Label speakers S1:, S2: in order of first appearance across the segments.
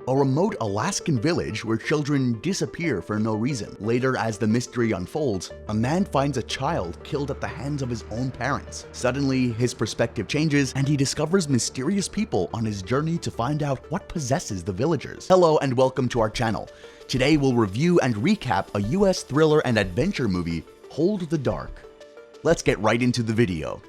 S1: a remote Alaskan village where children disappear for no reason. Later, as the mystery unfolds, a man finds a child killed at the hands of his own parents. Suddenly, his perspective changes and he discovers mysterious people on his journey to find out what possesses the villagers. Hello and welcome to our channel. Today we'll review and recap a US thriller and adventure movie, Hold the Dark. Let's get right into the video.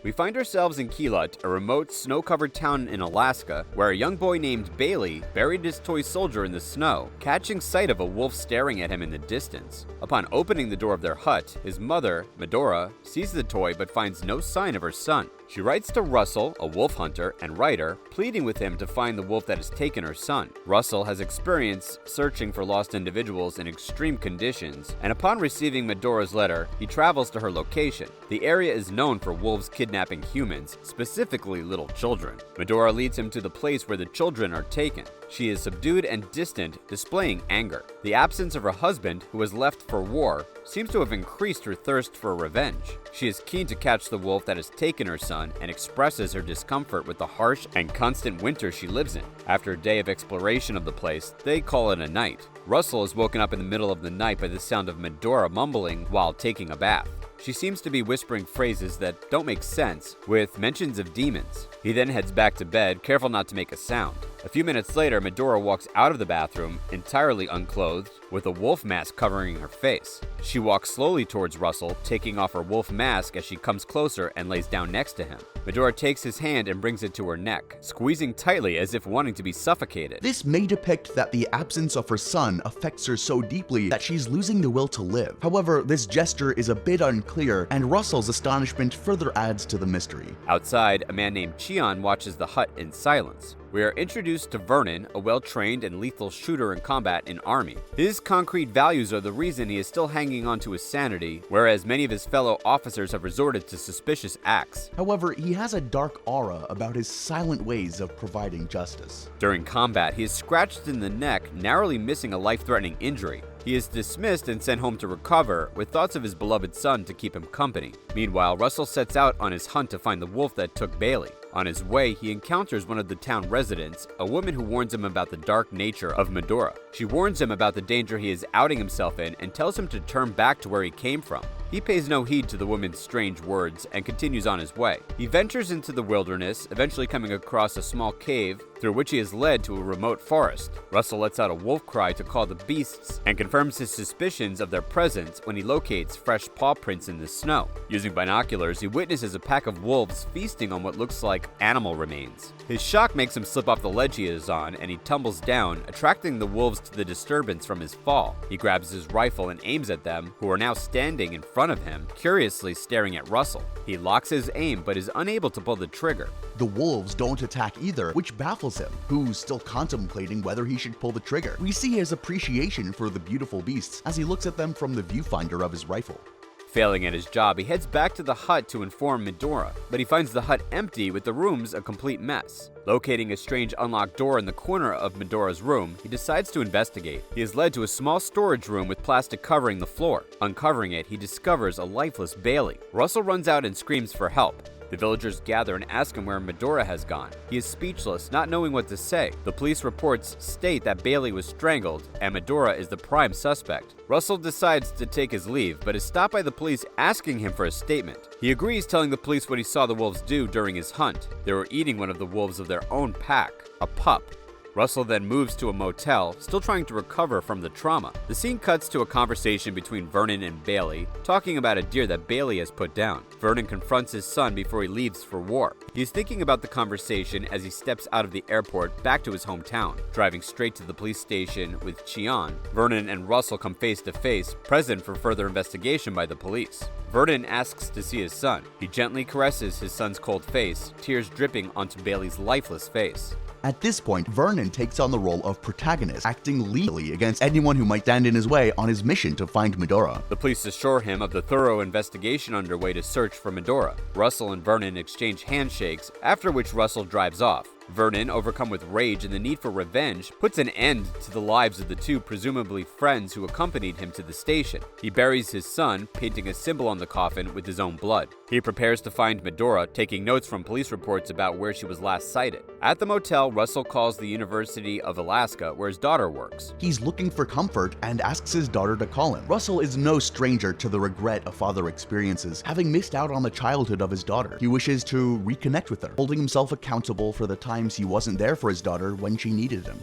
S2: We find ourselves in Keelut, a remote, snow-covered town in Alaska, where a young boy named Bailey buried his toy soldier in the snow, catching sight of a wolf staring at him in the distance. Upon opening the door of their hut, his mother, Medora, sees the toy but finds no sign of her son. She writes to Russell, a wolf hunter and writer, pleading with him to find the wolf that has taken her son. Russell has experience searching for lost individuals in extreme conditions, and upon receiving Medora's letter, he travels to her location. The area is known for wolves kidnapping humans, specifically little children. Medora leads him to the place where the children are taken. She is subdued and distant, displaying anger. The absence of her husband, who has left for war, seems to have increased her thirst for revenge. She is keen to catch the wolf that has taken her son and expresses her discomfort with the harsh and constant winter she lives in. After a day of exploration of the place, they call it a night. Russell is woken up in the middle of the night by the sound of Medora mumbling while taking a bath. She seems to be whispering phrases that don't make sense, with mentions of demons. He then heads back to bed, careful not to make a sound. A few minutes later, Medora walks out of the bathroom, entirely unclothed, with a wolf mask covering her face. She walks slowly towards Russell, taking off her wolf mask as she comes closer and lays down next to him. Medora takes his hand and brings it to her neck, squeezing tightly as if wanting to be suffocated.
S1: This may depict that the absence of her son affects her so deeply that she's losing the will to live. However, this gesture is a bit unclear, and Russell's astonishment further adds to the mystery.
S2: Outside, a man named Cheon watches the hut in silence. We are introduced to Vernon, a well-trained and lethal shooter in combat in Army. His concrete values are the reason he is still hanging on to his sanity, whereas many of his fellow officers have resorted to suspicious acts.
S1: However, he has a dark aura about his silent ways of providing justice.
S2: During combat, he is scratched in the neck, narrowly missing a life-threatening injury. He is dismissed and sent home to recover, with thoughts of his beloved son to keep him company. Meanwhile, Russell sets out on his hunt to find the wolf that took Bailey. On his way, he encounters one of the town residents, a woman who warns him about the dark nature of Medora. She warns him about the danger he is outing himself in and tells him to turn back to where he came from. He pays no heed to the woman's strange words and continues on his way. He ventures into the wilderness, eventually coming across a small cave through which he is led to a remote forest. Russell lets out a wolf cry to call the beasts and confirms his suspicions of their presence when he locates fresh paw prints in the snow. Using binoculars, he witnesses a pack of wolves feasting on what looks like animal remains. His shock makes him slip off the ledge he is on and he tumbles down, attracting the wolves to the disturbance from his fall. He grabs his rifle and aims at them, who are now standing in front of him, curiously staring at Russell. He locks his aim but is unable to pull the trigger.
S1: The wolves don't attack either, which baffles him, who's still contemplating whether he should pull the trigger. We see his appreciation for the beautiful beasts as he looks at them from the viewfinder of his rifle.
S2: Failing at his job, he heads back to the hut to inform Medora, but he finds the hut empty with the rooms a complete mess. Locating a strange unlocked door in the corner of Medora's room, he decides to investigate. He is led to a small storage room with plastic covering the floor. Uncovering it, he discovers a lifeless Bailey. Russell runs out and screams for help. The villagers gather and ask him where Medora has gone. He is speechless, not knowing what to say. The police reports state that Bailey was strangled, and Medora is the prime suspect. Russell decides to take his leave, but is stopped by the police asking him for a statement. He agrees, telling the police what he saw the wolves do during his hunt. They were eating one of the wolves of their own pack, a pup. Russell then moves to a motel, still trying to recover from the trauma. The scene cuts to a conversation between Vernon and Bailey, talking about a deer that Bailey has put down. Vernon confronts his son before he leaves for war. He is thinking about the conversation as he steps out of the airport back to his hometown. Driving straight to the police station with Cheon, Vernon and Russell come face to face, present for further investigation by the police. Vernon asks to see his son. He gently caresses his son's cold face, tears dripping onto Bailey's lifeless face.
S1: At this point, Vernon takes on the role of protagonist, acting legally against anyone who might stand in his way on his mission to find Medora.
S2: The police assure him of the thorough investigation underway to search for Medora. Russell and Vernon exchange handshakes, after which Russell drives off. Vernon, overcome with rage and the need for revenge, puts an end to the lives of the two presumably friends who accompanied him to the station. He buries his son, painting a symbol on the coffin with his own blood. He prepares to find Medora, taking notes from police reports about where she was last sighted. At the motel, Russell calls the University of Alaska, where his daughter works.
S1: He's looking for comfort and asks his daughter to call him. Russell is no stranger to the regret a father experiences, having missed out on the childhood of his daughter. He wishes to reconnect with her, holding himself accountable for the times he wasn't there for his daughter when she needed him.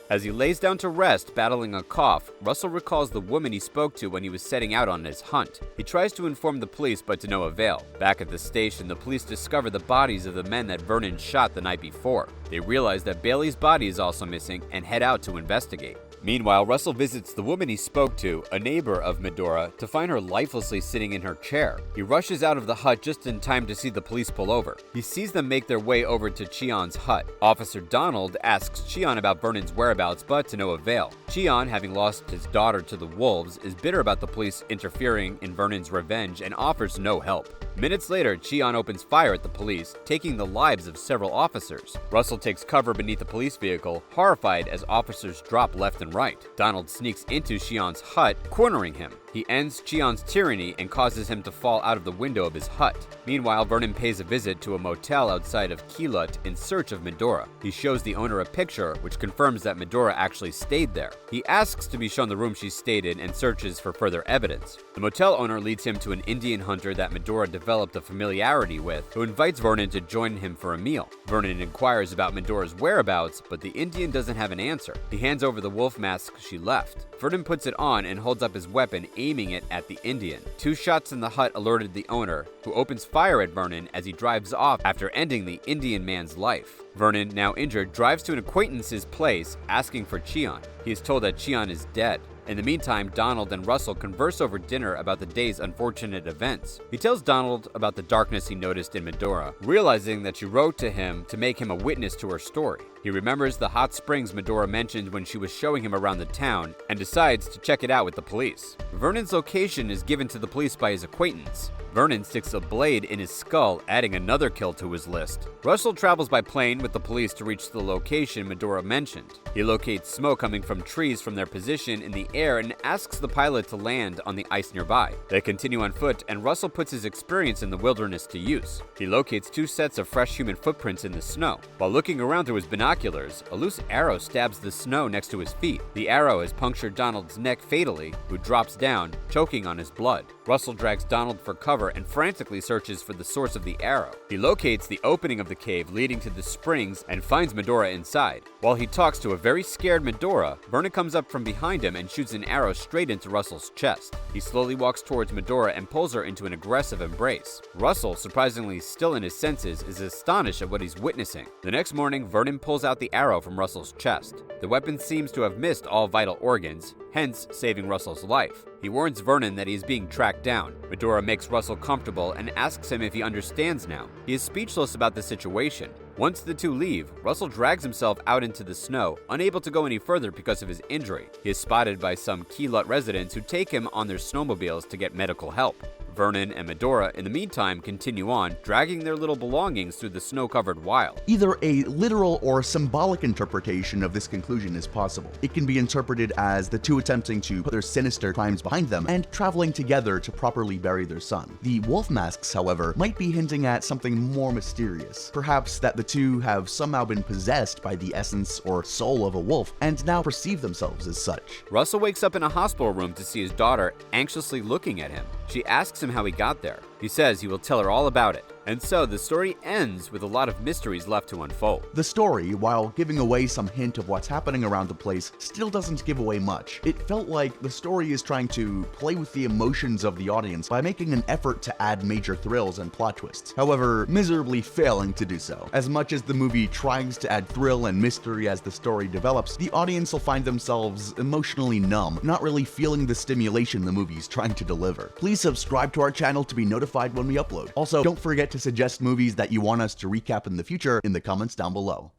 S2: As he lays down to rest, battling a cough, Russell recalls the woman he spoke to when he was setting out on his hunt. He tries to inform the police, but to no avail. Back at the station, the police discover the bodies of the men that Vernon shot the night before. They realize that Bailey's body is also missing and head out to investigate. Meanwhile, Russell visits the woman he spoke to, a neighbor of Medora, to find her lifelessly sitting in her chair. He rushes out of the hut just in time to see the police pull over. He sees them make their way over to Cheon's hut. Officer Donald asks Cheon about Vernon's whereabouts, but to no avail. Cheon, having lost his daughter to the wolves, is bitter about the police interfering in Vernon's revenge and offers no help. Minutes later, Cheon opens fire at the police, taking the lives of several officers. Russell takes cover beneath a police vehicle, horrified as officers drop left and right. Donald sneaks into Cheon's hut, cornering him. He ends Cheon's tyranny and causes him to fall out of the window of his hut. Meanwhile, Vernon pays a visit to a motel outside of Keelut in search of Medora. He shows the owner a picture, which confirms that Medora actually stayed there. He asks to be shown the room she stayed in and searches for further evidence. The motel owner leads him to an Indian hunter that Medora developed a familiarity with, who invites Vernon to join him for a meal. Vernon inquires about Medora's whereabouts, but the Indian doesn't have an answer. He hands over the wolf mask she left. Vernon puts it on and holds up his weapon, aiming it at the Indian. 2 shots in the hut alerted the owner, who opens fire at Vernon as he drives off after ending the Indian man's life. Vernon, now injured, drives to an acquaintance's place, asking for Cheon. He is told that Cheon is dead. In the meantime, Donald and Russell converse over dinner about the day's unfortunate events. He tells Donald about the darkness he noticed in Medora, realizing that she wrote to him to make him a witness to her story. He remembers the hot springs Medora mentioned when she was showing him around the town and decides to check it out with the police. Vernon's location is given to the police by his acquaintance. Vernon sticks a blade in his skull, adding another kill to his list. Russell travels by plane with the police to reach the location Medora mentioned. He locates smoke coming from trees from their position in the air and asks the pilot to land on the ice nearby. They continue on foot, and Russell puts his experience in the wilderness to use. He locates 2 sets of fresh human footprints in the snow. While looking around through his binoculars, a loose arrow stabs the snow next to his feet. The arrow has punctured Donald's neck fatally, who drops down, choking on his blood. Russell drags Donald for cover and frantically searches for the source of the arrow. He locates the opening of the cave leading to the springs and finds Medora inside. While he talks to a very scared Medora, Vernon comes up from behind him and shoots an arrow straight into Russell's chest. He slowly walks towards Medora and pulls her into an aggressive embrace. Russell, surprisingly still in his senses, is astonished at what he's witnessing. The next morning, Vernon pulls out the arrow from Russell's chest. The weapon seems to have missed all vital organs, hence saving Russell's life. He warns Vernon that he is being tracked down. Medora makes Russell comfortable and asks him if he understands now. He is speechless about the situation. Once the two leave, Russell drags himself out into the snow, unable to go any further because of his injury. He is spotted by some Keelut residents who take him on their snowmobiles to get medical help. Vernon and Medora, in the meantime, continue on, dragging their little belongings through the snow-covered wild.
S1: Either a literal or symbolic interpretation of this conclusion is possible. It can be interpreted as the two attempting to put their sinister crimes behind them and traveling together to properly bury their son. The wolf masks, however, might be hinting at something more mysterious. Perhaps that the two have somehow been possessed by the essence or soul of a wolf and now perceive themselves as such.
S2: Russell wakes up in a hospital room to see his daughter anxiously looking at him. She asks him how he got there. He says he will tell her all about it. And so the story ends with a lot of mysteries left to unfold.
S1: The story, while giving away some hint of what's happening around the place, still doesn't give away much. It felt like the story is trying to play with the emotions of the audience by making an effort to add major thrills and plot twists, however, miserably failing to do so. As much as the movie tries to add thrill and mystery as the story develops, the audience will find themselves emotionally numb, not really feeling the stimulation the movie's trying to deliver. Please subscribe to our channel to be notified when we upload. Also, don't forget to suggest movies that you want us to recap in the future in the comments down below.